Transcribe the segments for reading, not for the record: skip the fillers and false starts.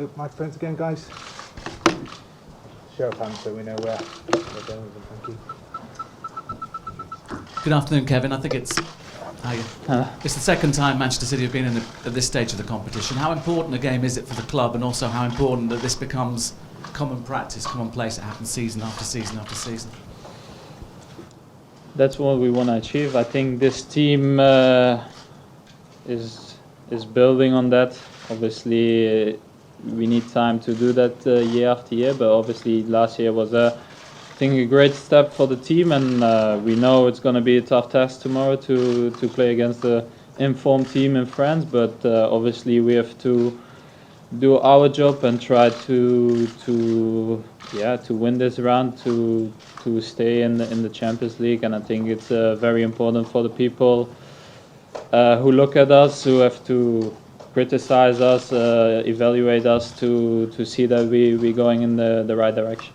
the microphones again, guys? Show of hands so we know where we're going with them. Thank you. Good afternoon, Kevin. I think it's the second time Manchester City have been at this stage of the competition. How important a game is it for the club, and also how important that this becomes common practice, commonplace, it happens season after season after season? That's what we want to achieve. I think this team is building on that. Obviously, we need time to do that year after year, but obviously last year was I think a great step for the team, and we know it's going to be a tough task tomorrow to play against the informed team in France, but obviously we have to do our job and try to win this round to stay in the Champions League. And I think it's very important for the people who look at us, who have to criticize us, evaluate us, to see that we're going in the right direction.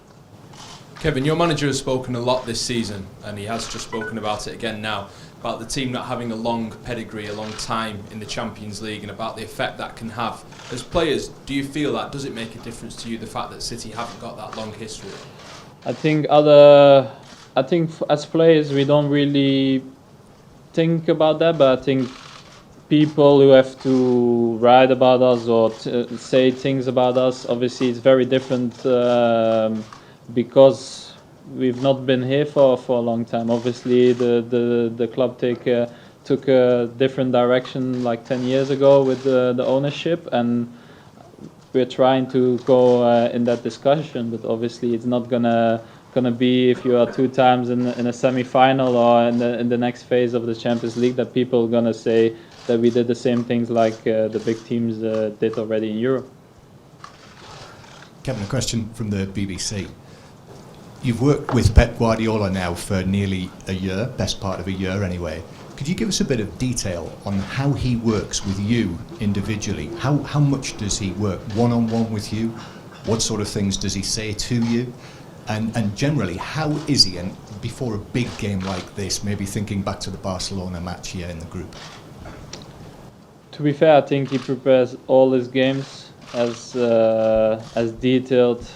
Kevin, your manager has spoken a lot this season, and he has just spoken about it again now, about the team not having a long pedigree, a long time in the Champions League, and about the effect that can have. As players, do you feel that? Does it make a difference to you, the fact that City haven't got that long history? I think as players we don't really think about that, but I think people who have to write about us or say things about us, obviously it's very different because we've not been here for a long time. Obviously the club took a different direction like 10 years ago with the ownership, and we're trying to go in that discussion, but obviously it's not gonna be if you are 2 times in a semi-final or in the next phase of the Champions League that people are gonna say that we did the same things like the big teams did already in Europe. Kevin, a question from the BBC. You've worked with Pep Guardiola now for nearly a year, best part of a year anyway. Could you give us a bit of detail on how he works with you individually? How much does he work one-on-one with you? What sort of things does he say to you? And generally, how is he, and before a big game like this, maybe thinking back to the Barcelona match here in the group? To be fair, I think he prepares all his games as detailed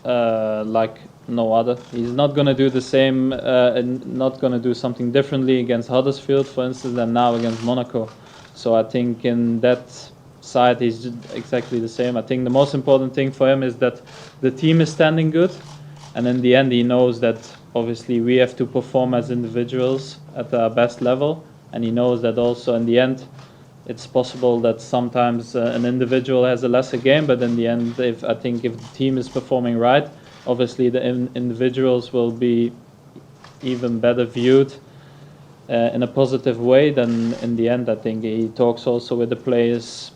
like no other. He's not going to do the same and not going to do something differently against Huddersfield, for instance, than now against Monaco. So I think in that side he's exactly the same. I think the most important thing for him is that the team is standing good, and in the end he knows that obviously we have to perform as individuals at our best level, and he knows that also in the end it's possible that sometimes an individual has a lesser game, but in the end if the team is performing right, obviously the individuals will be even better viewed in a positive way. Then in the end I think he talks also with the players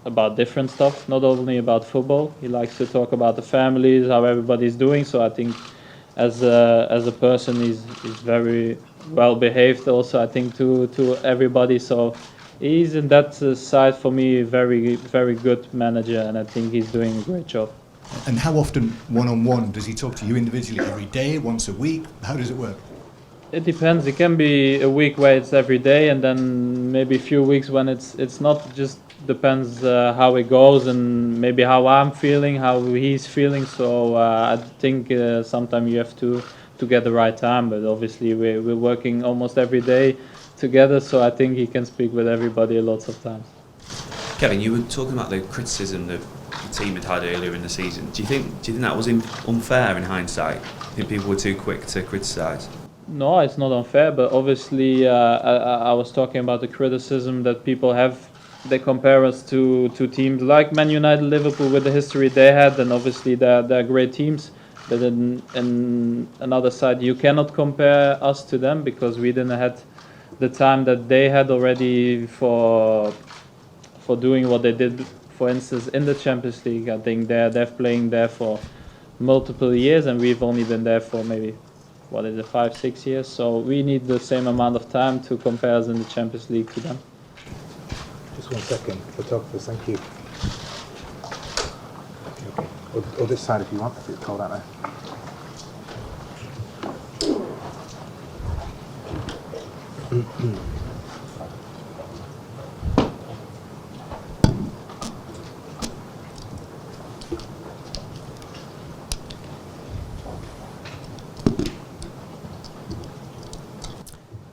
about different stuff, not only about football. He likes to talk about the families, how everybody's doing. So I think as a person he's very well behaved also, I think, to everybody. So he's in that side for me very, very good manager, and I think he's doing a great job. And how often one-on-one does he talk to you individually? Every day, once a week? How does it work? It depends. It can be a week where it's every day, and then maybe a few weeks when it's not. Just depends how it goes, and maybe how I'm feeling, how he's feeling. So I think sometimes you have to get the right time, but obviously we're working almost every day together, so I think he can speak with everybody lots of times. Kevin, you were talking about the criticism that the team had earlier in the season. Do you think that was unfair in hindsight? Do you think people were too quick to criticise? No, it's not unfair, but obviously I was talking about the criticism that people have. They compare us to teams like Man United, Liverpool, with the history they had, and obviously they're great teams. But in another side, you cannot compare us to them because we didn't have the time that they had already for doing what they did. For instance, in the Champions League, I think they're playing there for multiple years, and we've only been there for maybe 5-6 years. So we need the same amount of time to compare us in the Champions League to them. Just 1 second, photographers, thank you. Okay. Or this side if you want, if it's cold out there.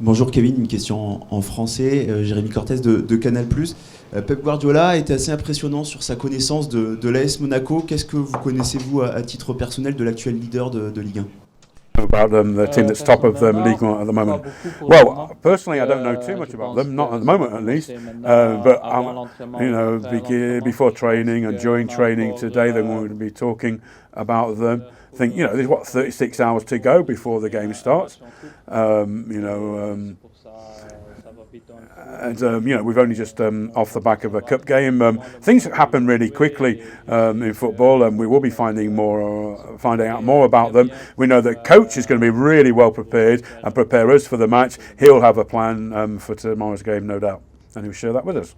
Bonjour Kevin, une question en français. Jérémy Cortez de Canal+. Pep Guardiola était assez impressionnant sur sa connaissance de l'AS Monaco. Qu'est-ce que vous connaissez-vous à titre personnel de l'actuel leader de Ligue 1? About them, the team that's top of the league at the moment. Well, personally, I don't know too much about them, not at the moment at least. But before training and during training today, then we'll be talking about them. I think there's 36 hours to go before the game starts. We've only just off the back of a cup game. Things happen really quickly in football, and we will be finding out more about them. We know that coach is going to be really well prepared and prepare us for the match. He'll have a plan for tomorrow's game, no doubt, and he'll share that with us.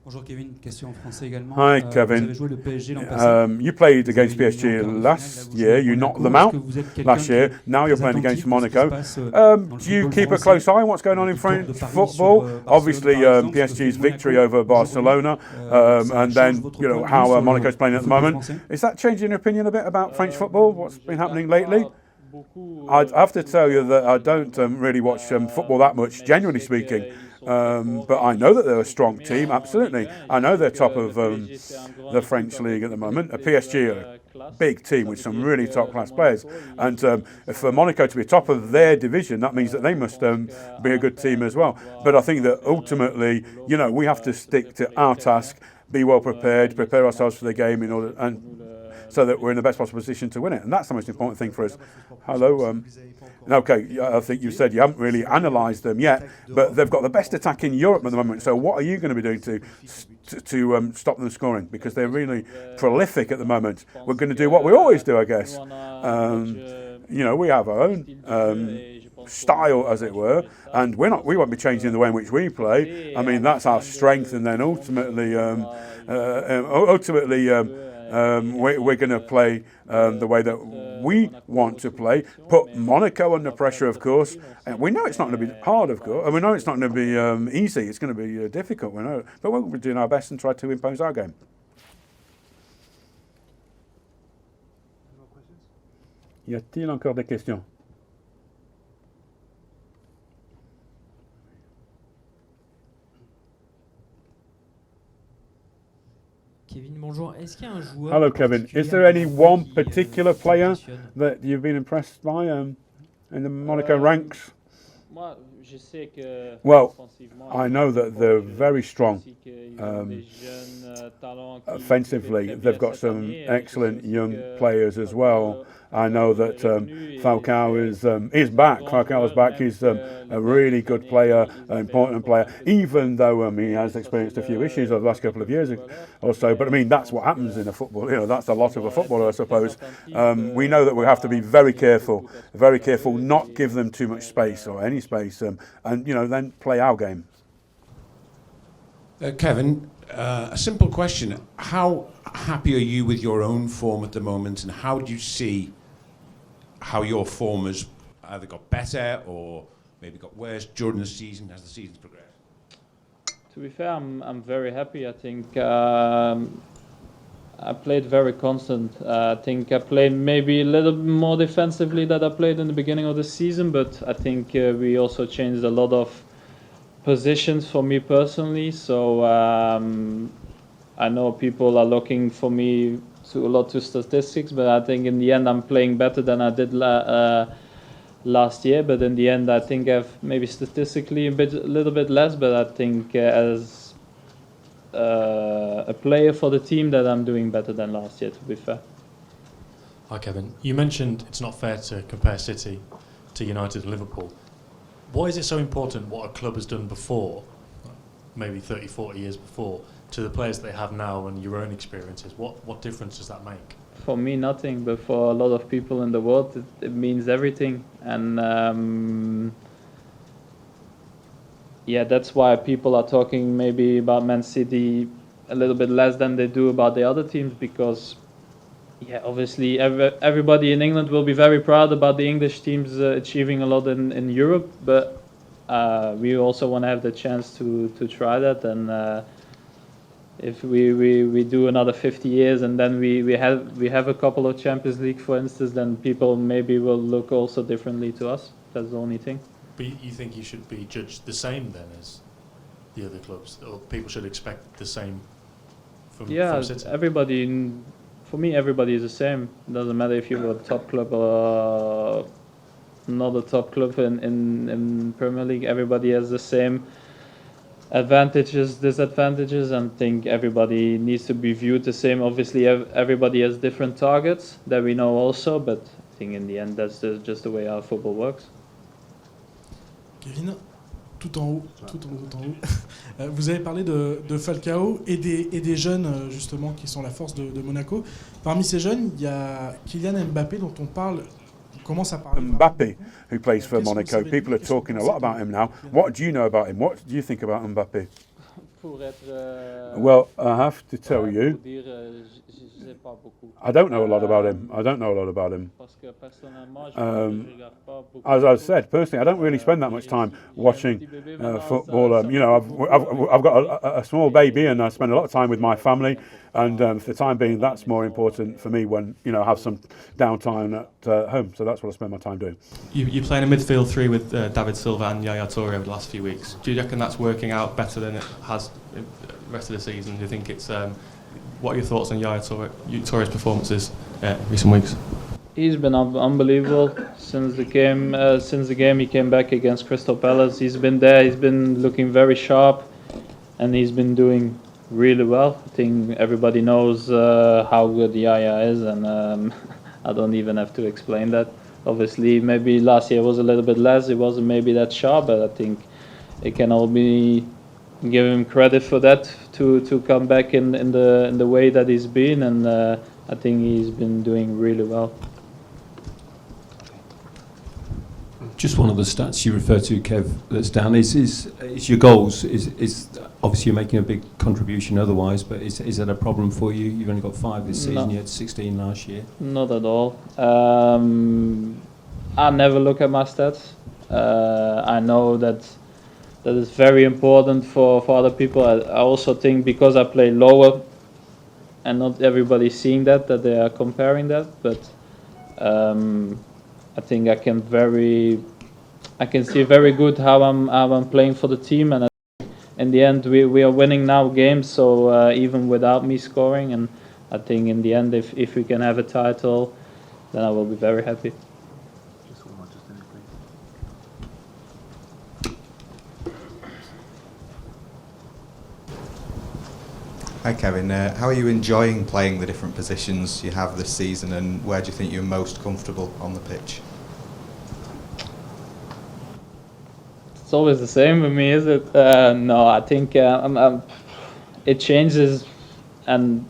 Bonjour Kevin, question en français également. Hi Kevin. Vous avez joué le PSG l'an passé. You played against PSG last year. You knocked them out last year. Now you're playing against Monaco. Do you keep a close eye on what's going on in French football? Obviously, PSG's victory over Barcelona, and then how Monaco's playing at the moment. Is that changing your opinion a bit about French football? What's been happening lately? I have to tell you that I don't really watch football that much, genuinely speaking. But I know that they're a strong team, absolutely. I know they're top of the French league at the moment. PSG are a big team with some really top-class players. And for Monaco to be top of their division, that means that they must be a good team as well. But I think that ultimately, we have to stick to our task, be well prepared, prepare ourselves for the game in order so that we're in the best possible position to win it. And that's the most important thing for us. Hello. Okay, I think you said you haven't really analysed them yet, but they've got the best attack in Europe at the moment. So what are you going to be doing to stop them scoring? Because they're really prolific at the moment. We're going to do what we always do, I guess. We have our own style, as it were, and we won't be changing the way in which we play. I mean, that's our strength, and then ultimately, we're going to play the way that we want to play. Put Monaco under pressure, of course. We know it's not going to be hard, of course. We know it's not going to be easy. It's going to be difficult. We know, but we'll be doing our best and try to impose our game. Y a-t-il encore des questions? Kevin, bonjour. Est-ce qu'il y a un joueur Hello, Kevin. Is there any one particular player that you've been impressed by in the Monaco ranks? Well, I know that they're very strong. Offensively, they've got some excellent young players as well. I know that Falcao is back. Falcao is back. He's a really good player, an important player, even though he has experienced a few issues over the last couple of years or so. But I mean, that's what happens in a football. That's a lot of a footballer, I suppose. We know that we have to be very careful, not give them too much space or any space, and then play our game. Kevin, a simple question. How happy are you with your own form at the moment, and how do you see how your form has either got better or maybe got worse during the season as the season's progressed? To be fair, I'm very happy. I think I played very constant. I think I played maybe a little bit more defensively than I played in the beginning of the season, but I think we also changed a lot of positions for me personally. So I know people are looking for me to statistics, but I think in the end I'm playing better than I did last year. But in the end, I think I've maybe statistically a little bit less, but I think as a player for the team that I'm doing better than last year, to be fair. Hi Kevin, you mentioned it's not fair to compare City to United and Liverpool. Why is it so important what a club has done before, maybe 30, 40 years before, to the players they have now and your own experiences? What difference does that make? For me, nothing, but for a lot of people in the world, it means everything. And that's why people are talking maybe about Man City a little bit less than they do about the other teams, because obviously everybody in England will be very proud about the English teams achieving a lot in Europe, but we also want to have the chance to try that. And if we do another 50 years and then we have a couple of Champions League, for instance, then people maybe will look also differently to us. That's the only thing. But you think you should be judged the same then as the other clubs, or people should expect the same from City? Everybody. For me, everybody is the same. It doesn't matter if you're a top club or not a top club in Premier League. Everybody has the same advantages, disadvantages, and I think everybody needs to be viewed the same. Obviously, everybody has different targets that we know also, but I think in the end, that's just the way our football works. Kevin, tout en haut. Vous avez parlé de Falcao et des jeunes justement qui sont la force de Monaco. Parmi ces jeunes, il y a Kylian Mbappé dont on parle. Commence à parler. Mbappé, who plays for Monaco, people are talking a lot about him now. What do you know about him? What do you think about Mbappé? Well, I have to tell you, I don't know a lot about him. As I said, personally, I don't really spend that much time watching football. You know, I've got a small baby, and I spend a lot of time with my family. And for the time being, that's more important for me when I have some downtime at home. So that's what I spend my time doing. You're playing a midfield three with David Silva and Yaya Toure over the last few weeks. Do you reckon that's working out better than it has the rest of the season? Do you think it's? What are your thoughts on Yaya Toure's performances recent weeks? He's been unbelievable since the game he came back against Crystal Palace. He's been there. He's been looking very sharp, and he's been doing really well. I think everybody knows how good Yaya is, and I don't even have to explain that. Obviously, maybe last year was a little bit less. It wasn't maybe that sharp, but I think it can all be give him credit for that to come back in the way that he's been, and I think he's been doing really well. Just one of the stats you refer to, Kev, that's down is your goals. Is obviously you're making a big contribution otherwise, but is that a problem for you? You've only got 5 this season. You had 16 last year. Not at all. I never look at my stats. I know that is very important for other people. I also think because I play lower, and not everybody's seeing that they are comparing that, but I think I can see very good how I'm playing for the team, and in the end we are winning now games. So even without me scoring, and I think in the end if we can have a title, then I will be very happy. Hi Kevin, how are you enjoying playing the different positions you have this season, and where do you think you're most comfortable on the pitch? It's always the same with me, is it? No, I think it changes, and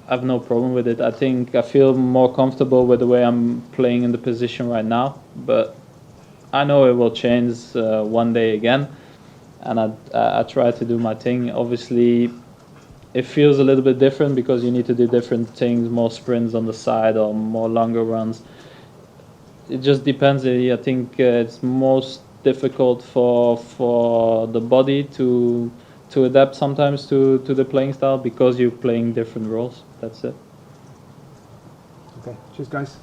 I have no problem with it. I think I feel more comfortable with the way I'm playing in the position right now, but I know it will change one day again, and I try to do my thing. Obviously, it feels a little bit different because you need to do different things, more sprints on the side or more longer runs. It just depends. I think it's most difficult for the body to adapt sometimes to the playing style because you're playing different roles. That's it. Okay, cheers guys.